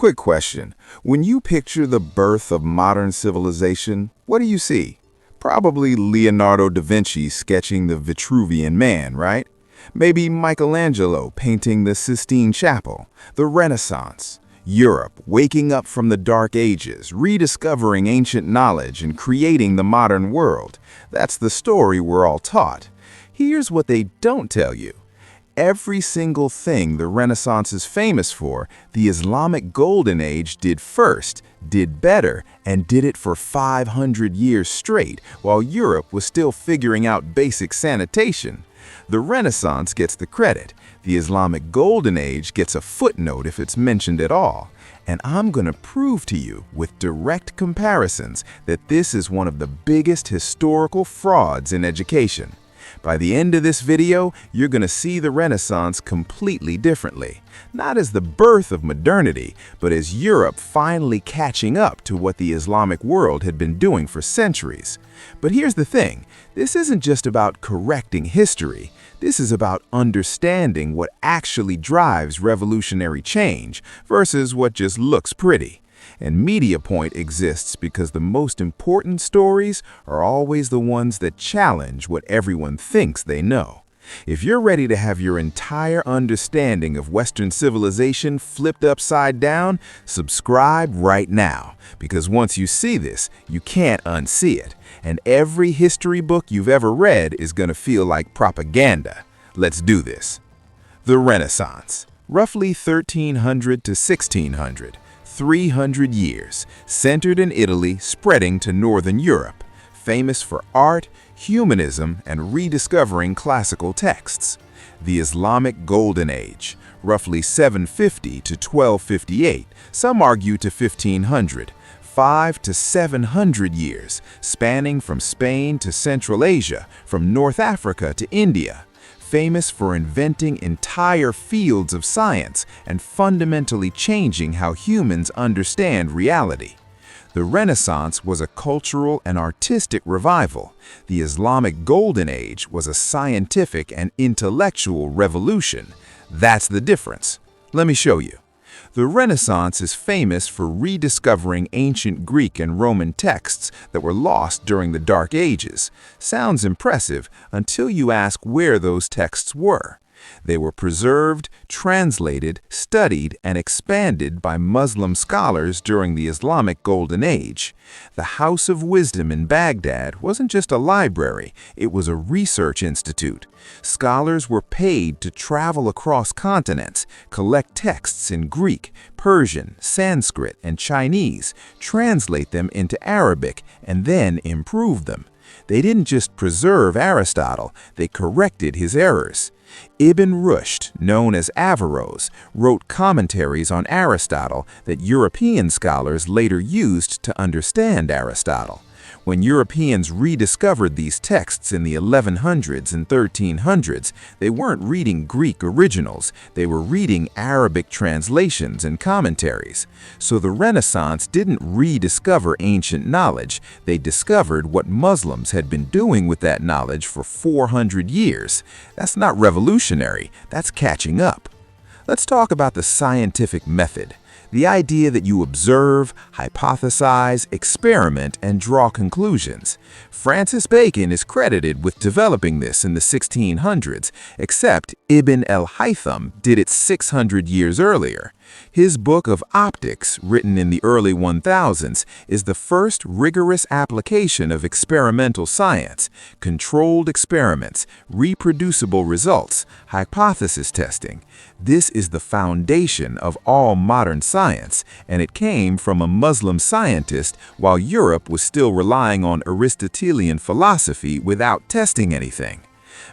Quick question. When you picture the birth of modern civilization, what do you see? Probably Leonardo da Vinci sketching the Vitruvian Man, right? Maybe Michelangelo painting the Sistine Chapel, the Renaissance. Europe waking up from the Dark Ages, rediscovering ancient knowledge and creating the modern world. That's the story we're all taught. Here's what they don't tell you. Every single thing the Renaissance is famous for, the Islamic Golden Age did first, did better, and did it for 500 years straight, while Europe was still figuring out basic sanitation. The Renaissance gets the credit. The Islamic Golden Age gets a footnote if it's mentioned at all. And I'm going to prove to you with direct comparisons that this is one of the biggest historical frauds in education. By the end of this video, you're going to see the Renaissance completely differently. Not as the birth of modernity, but as Europe finally catching up to what the Islamic world had been doing for centuries. But here's the thing, this isn't just about correcting history. This is about understanding what actually drives revolutionary change versus what just looks pretty. And Media Point exists because the most important stories are always the ones that challenge what everyone thinks they know. If you're ready to have your entire understanding of Western civilization flipped upside down, subscribe right now. Because once you see this, you can't unsee it. And every history book you've ever read is going to feel like propaganda. Let's do this. The Renaissance, roughly 1300 to 1600. 300 years, centered in Italy, spreading to Northern Europe, famous for art, humanism, and rediscovering classical texts. The Islamic Golden Age, roughly 750 to 1258, some argue to 1500, 500 to 700 years, spanning from Spain to Central Asia, from North Africa to India. Famous for inventing entire fields of science and fundamentally changing how humans understand reality. The Renaissance was a cultural and artistic revival. The Islamic Golden Age was a scientific and intellectual revolution. That's the difference. Let me show you. The Renaissance is famous for rediscovering ancient Greek and Roman texts that were lost during the Dark Ages. Sounds impressive until you ask where those texts were. They were preserved, translated, studied, and expanded by Muslim scholars during the Islamic Golden Age. The House of Wisdom in Baghdad wasn't just a library, it was a research institute. Scholars were paid to travel across continents, collect texts in Greek, Persian, Sanskrit, and Chinese, translate them into Arabic, and then improve them. They didn't just preserve Aristotle, they corrected his errors. Ibn Rushd, known as Averroes, wrote commentaries on Aristotle that European scholars later used to understand Aristotle. When Europeans rediscovered these texts in the 1100s and 1300s, they weren't reading Greek originals, they were reading Arabic translations and commentaries. So the Renaissance didn't rediscover ancient knowledge, they discovered what Muslims had been doing with that knowledge for 400 years. That's not revolutionary, that's catching up. Let's talk about the scientific method. The idea that you observe, hypothesize, experiment, and draw conclusions. Francis Bacon is credited with developing this in the 1600s, except Ibn al-Haytham did it 600 years earlier. His book of Optics, written in the early 1000s, is the first rigorous application of experimental science, controlled experiments, reproducible results, hypothesis testing. This is the foundation of all modern science, and it came from a Muslim scientist while Europe was still relying on Aristotelian philosophy without testing anything.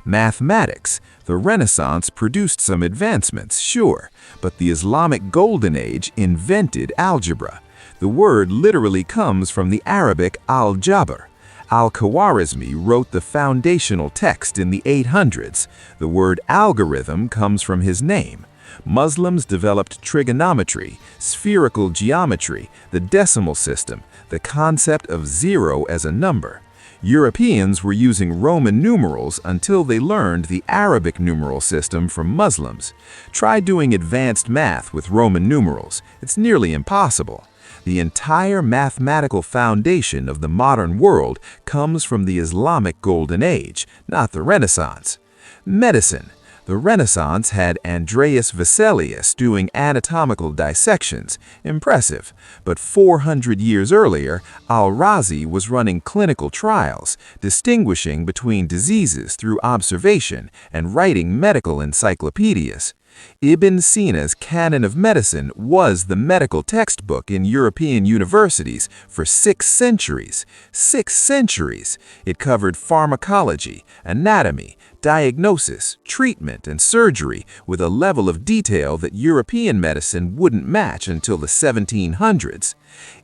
Mathematics. The Renaissance produced some advancements, sure, but the Islamic Golden Age invented algebra. The word literally comes from the Arabic al-Jabr. Al-Khwarizmi wrote the foundational text in the 800s. The word algorithm comes from his name. Muslims developed trigonometry, spherical geometry, the decimal system, the concept of zero as a number. Europeans were using Roman numerals until they learned the Arabic numeral system from Muslims. Try doing advanced math with Roman numerals. It's nearly impossible. The entire mathematical foundation of the modern world comes from the Islamic Golden Age, not the Renaissance. Medicine. The Renaissance had Andreas Vesalius doing anatomical dissections. Impressive. But 400 years earlier, Al-Khwarizmi was running clinical trials, distinguishing between diseases through observation and writing medical encyclopedias. Ibn Sina's Canon of Medicine was the medical textbook in European universities for 6 centuries. 6 centuries! It covered pharmacology, anatomy, diagnosis, treatment, and surgery with a level of detail that European medicine wouldn't match until the 1700s.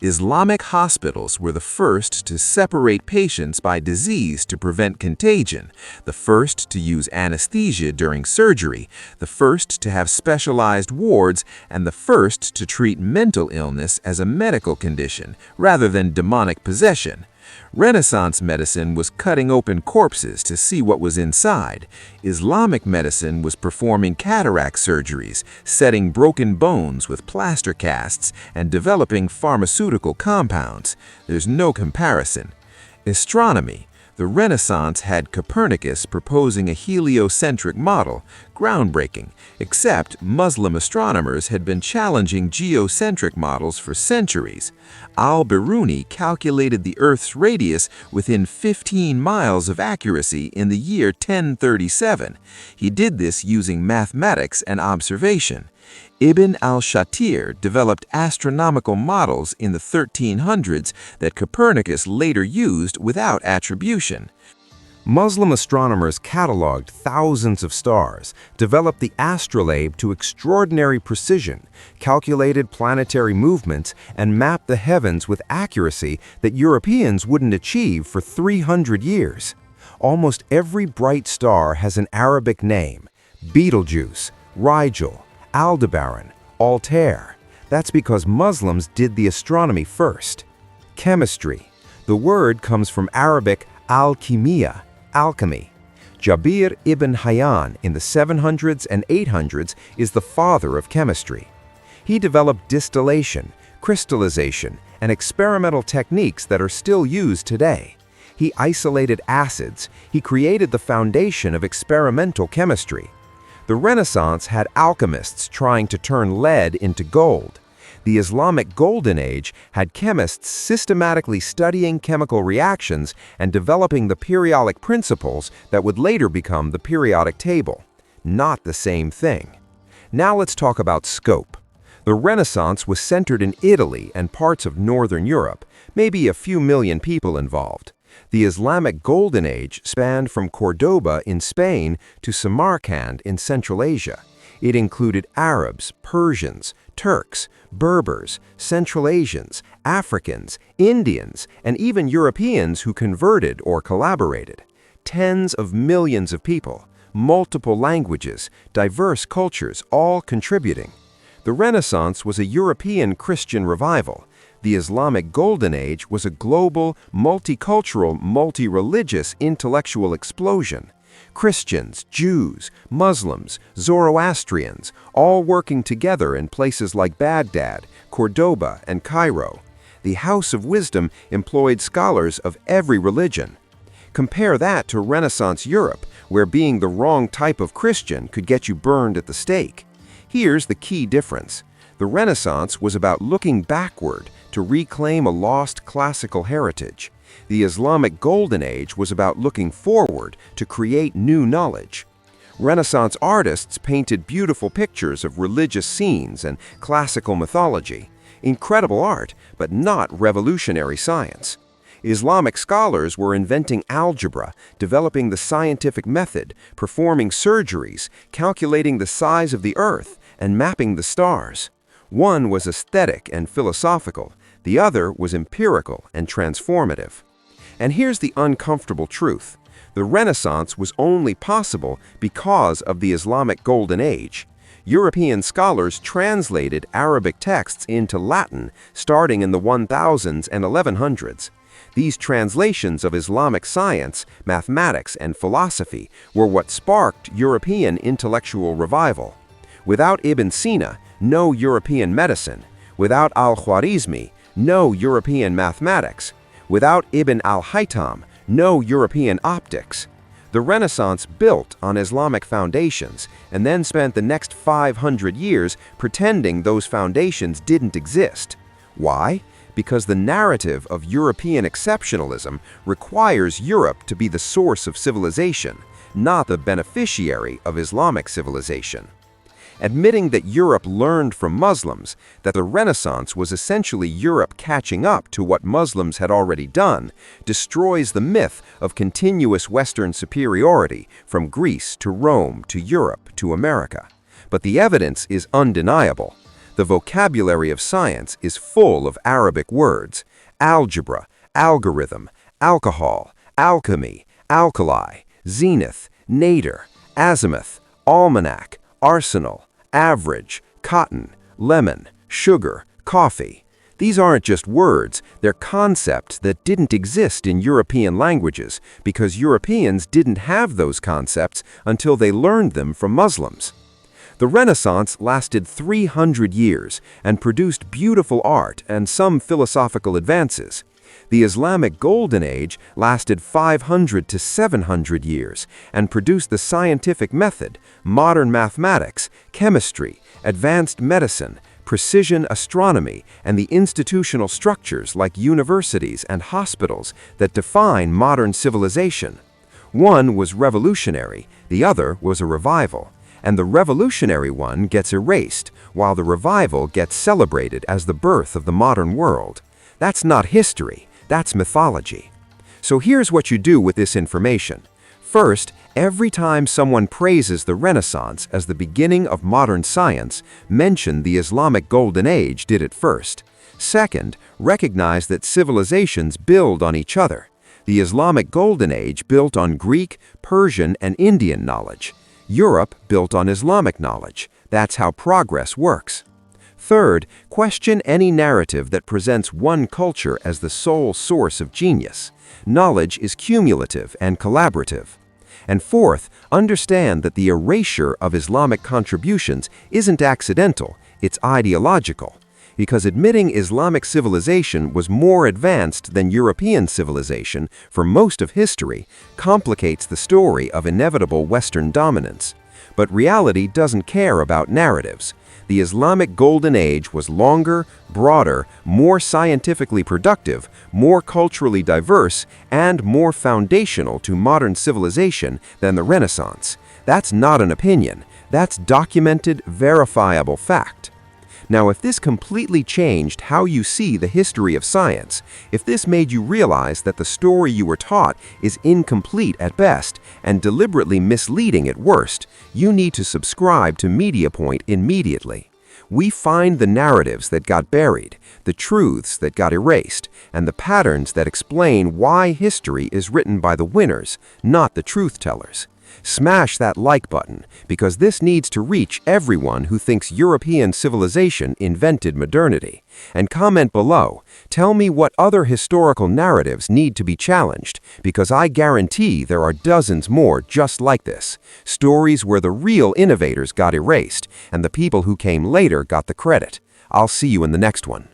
Islamic hospitals were the first to separate patients by disease to prevent contagion, the first to use anesthesia during surgery, the first to have specialized wards, and the first to treat mental illness as a medical condition rather than demonic possession. Renaissance medicine was cutting open corpses to see what was inside. Islamic medicine was performing cataract surgeries, setting broken bones with plaster casts, and developing pharmaceutical compounds. There's no comparison. Astronomy. The Renaissance had Copernicus proposing a heliocentric model, groundbreaking, except Muslim astronomers had been challenging geocentric models for centuries. Al-Biruni calculated the Earth's radius within 15 miles of accuracy in the year 1037. He did this using mathematics and observation. Ibn al-Shatir developed astronomical models in the 1300s that Copernicus later used without attribution. Muslim astronomers cataloged thousands of stars, developed the astrolabe to extraordinary precision, calculated planetary movements, and mapped the heavens with accuracy that Europeans wouldn't achieve for 300 years. Almost every bright star has an Arabic name: Betelgeuse, Rigel, Aldebaran, Altair. That's because Muslims did the astronomy first. Chemistry. The word comes from Arabic al-kimia, alchemy. Jabir ibn Hayyan in the 700s and 800s is the father of chemistry. He developed distillation, crystallization, and experimental techniques that are still used today. He isolated acids. He created the foundation of experimental chemistry. The Renaissance had alchemists trying to turn lead into gold. The Islamic Golden Age had chemists systematically studying chemical reactions and developing the periodic principles that would later become the periodic table. Not the same thing. Now let's talk about scope. The Renaissance was centered in Italy and parts of Northern Europe, maybe a few million people involved. The Islamic Golden Age spanned from Cordoba in Spain to Samarkand in Central Asia. It included Arabs, Persians, Turks, Berbers, Central Asians, Africans, Indians, and even Europeans who converted or collaborated. Tens of millions of people, multiple languages, diverse cultures, all contributing. The Renaissance was a European Christian revival. The Islamic Golden Age was a global, multicultural, multi-religious intellectual explosion. Christians, Jews, Muslims, Zoroastrians, all working together in places like Baghdad, Cordoba, and Cairo. The House of Wisdom employed scholars of every religion. Compare that to Renaissance Europe, where being the wrong type of Christian could get you burned at the stake. Here's the key difference. The Renaissance was about looking backward to reclaim a lost classical heritage. The Islamic Golden Age was about looking forward to create new knowledge. Renaissance artists painted beautiful pictures of religious scenes and classical mythology. Incredible art, but not revolutionary science. Islamic scholars were inventing algebra, developing the scientific method, performing surgeries, calculating the size of the earth, and mapping the stars. One was aesthetic and philosophical, the other was empirical and transformative. And here's the uncomfortable truth. The Renaissance was only possible because of the Islamic Golden Age. European scholars translated Arabic texts into Latin starting in the 1000s and 1100s. These translations of Islamic science, mathematics, and philosophy were what sparked European intellectual revival. Without Ibn Sina, no European medicine. Without Al-Khwarizmi, no European mathematics. Without Ibn al-Haytham, no European optics. The Renaissance built on Islamic foundations and then spent the next 500 years pretending those foundations didn't exist. Why? Because the narrative of European exceptionalism requires Europe to be the source of civilization, not the beneficiary of Islamic civilization. Admitting that Europe learned from Muslims, that the Renaissance was essentially Europe catching up to what Muslims had already done, destroys the myth of continuous Western superiority from Greece to Rome to Europe to America. But the evidence is undeniable. The vocabulary of science is full of Arabic words: algebra, algorithm, alcohol, alchemy, alkali, zenith, nadir, azimuth, almanac, arsenal, average, cotton, lemon, sugar, coffee. These aren't just words, they're concepts that didn't exist in European languages because Europeans didn't have those concepts until they learned them from Muslims. The Renaissance lasted 300 years and produced beautiful art and some philosophical advances. The Islamic Golden Age lasted 500 to 700 years and produced the scientific method, modern mathematics, chemistry, advanced medicine, precision astronomy, and the institutional structures like universities and hospitals that define modern civilization. One was revolutionary, the other was a revival. And the revolutionary one gets erased, while the revival gets celebrated as the birth of the modern world. That's not history, that's mythology. So here's what you do with this information. First, every time someone praises the Renaissance as the beginning of modern science, mention the Islamic Golden Age did it first. Second, recognize that civilizations build on each other. The Islamic Golden Age built on Greek, Persian, and Indian knowledge. Europe built on Islamic knowledge. That's how progress works. Third, question any narrative that presents one culture as the sole source of genius. Knowledge is cumulative and collaborative. And fourth, understand that the erasure of Islamic contributions isn't accidental, it's ideological. Because admitting Islamic civilization was more advanced than European civilization for most of history complicates the story of inevitable Western dominance. But reality doesn't care about narratives. The Islamic Golden Age was longer, broader, more scientifically productive, more culturally diverse, and more foundational to modern civilization than the Renaissance. That's not an opinion. That's documented, verifiable fact. Now, if this completely changed how you see the history of science, if this made you realize that the story you were taught is incomplete at best and deliberately misleading at worst, you need to subscribe to Media Point immediately. We find the narratives that got buried, the truths that got erased, and the patterns that explain why history is written by the winners, not the truth-tellers. Smash that like button, because this needs to reach everyone who thinks European civilization invented modernity. And comment below, tell me what other historical narratives need to be challenged, because I guarantee there are dozens more just like this. Stories where the real innovators got erased, and the people who came later got the credit. I'll see you in the next one.